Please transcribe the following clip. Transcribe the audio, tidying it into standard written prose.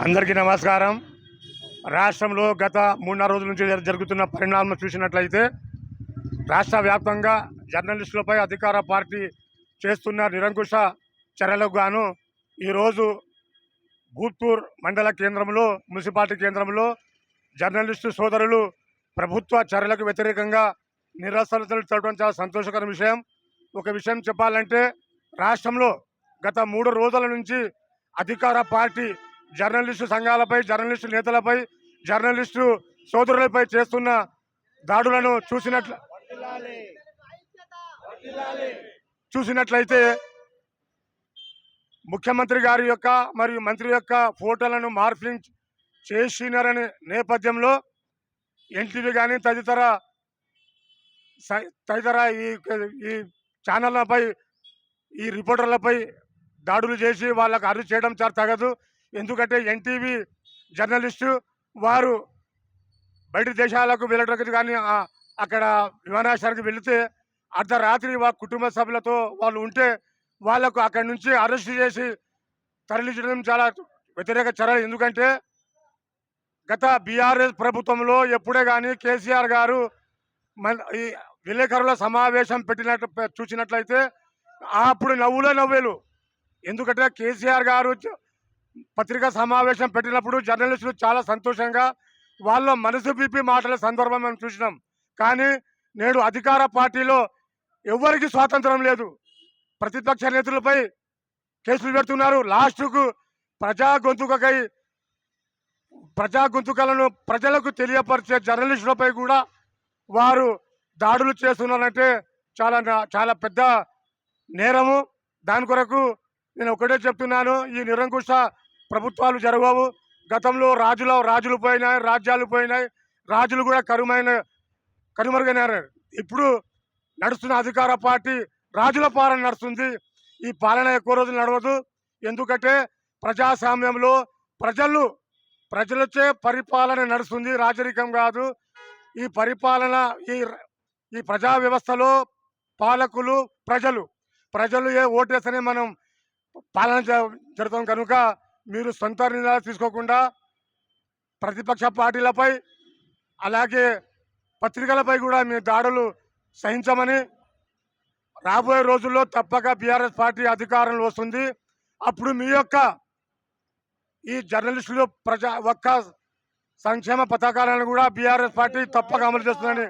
అందరికీ నమస్కారం. రాష్ట్రంలో గత 3-4 రోజుల నుంచి జరుగుతున్న పరిణామం చూసినట్లయితే రాష్ట్ర వ్యాప్తంగా జర్నలిస్టులపై అధికార పార్టీ చేస్తున్న నిరంకుశ చర్యలకు గాను ఈరోజు గూత్తూర్ మండల కేంద్రంలో మున్సిపాలిటీ కేంద్రంలో జర్నలిస్టు సోదరులు ప్రభుత్వ చర్యలకు వ్యతిరేకంగా నిరసనలు తెలపడం చాలా సంతోషకర విషయం. ఒక విషయం చెప్పాలంటే రాష్ట్రంలో గత 3 రోజుల నుంచి అధికార పార్టీ జర్నలిస్టు సంఘాలపై, జర్నలిస్టు నేతలపై, జర్నలిస్టు సోదరులపై చేస్తున్న దాడులను చూసినట్లయితే ముఖ్యమంత్రి గారి యొక్క మరియు మంత్రి యొక్క ఫోటోలను మార్ఫింగ్ చేసినారనే నేపథ్యంలో ఎన్టీవీ కానీ తదితర ఈ ఛానళ్లపై, ఈ రిపోర్టర్లపై దాడులు చేసి వాళ్ళకు అరెస్ట్ చేయడం చాలా తగదు. ఎందుకంటే ఎన్టీవీ జర్నలిస్టు వారు బయట దేశాలకు వెళ్ళడానికి కానీ అక్కడ విమానాశ్రయానికి వెళితే అర్ధరాత్రి కుటుంబ సభ్యులతో వాళ్ళు ఉంటే వాళ్లకు అక్కడి నుంచి అరెస్ట్ చేసి తరలించడం చాలా వ్యతిరేక చర్య. ఎందుకంటే గత బీఆర్ఎస్ ప్రభుత్వంలో ఎప్పుడే కానీ కేసీఆర్ గారు ఈ విలేకరుల సమావేశం చూసినట్లయితే అప్పుడు నవ్వేలు. ఎందుకంటే కేసీఆర్ గారు పత్రికా సమావేశం పెట్టినప్పుడు జర్నలిస్టులు చాలా సంతోషంగా వాళ్ళ మనసు పిప్పి మాటల సందర్భం మనం చూసినాం. కానీ నేడు అధికార పార్టీలో ఎవరికి స్వాతంత్రం లేదు. ప్రతిపక్ష నేతలపై కేసులు పెడుతున్నారు. లాస్టుకు ప్రజా గొంతుకలను ప్రజలకు తెలియపరిచే జర్నలిస్టులపై కూడా వారు దాడులు చేస్తున్నారంటే చాలా పెద్ద నేరము. దాని కొరకు నేను ఒకటే చెప్తున్నాను, ఈ నిరంకుశ ప్రభుత్వాలు జరగవు. గతంలో రాజులు పోయినాయి, రాజ్యాలు పోయినాయి, రాజులు కూడా కనుమరుగైనారు. ఇప్పుడు నడుస్తున్న అధికార పార్టీ రాజుల పాలన నడుస్తుంది. ఈ పాలన ఎక్కువ రోజులు నడవదు. ఎందుకంటే ప్రజాస్వామ్యంలో ప్రజలచే పరిపాలన నడుస్తుంది, రాజరికం కాదు. ఈ పరిపాలన ఈ ప్రజా వ్యవస్థలో పాలకులు ప్రజలు ఓటేస్తేనే మనం పాలన జరుగుతాం. కనుక మీరు సొంత నిర్ణయాలు తీసుకోకుండా ప్రతిపక్ష పార్టీలపై అలాగే పత్రికలపై కూడా మీ దాడులు సహించమని, రాబోయే రోజుల్లో తప్పక బీఆర్ఎస్ పార్టీ అధికారంలో వస్తుంది. అప్పుడు మీ యొక్క ఈ జర్నలిస్టులు ఒక్క సంక్షేమ పథకాలను కూడా బీఆర్ఎస్ పార్టీ తప్పక అమలు చేస్తుందని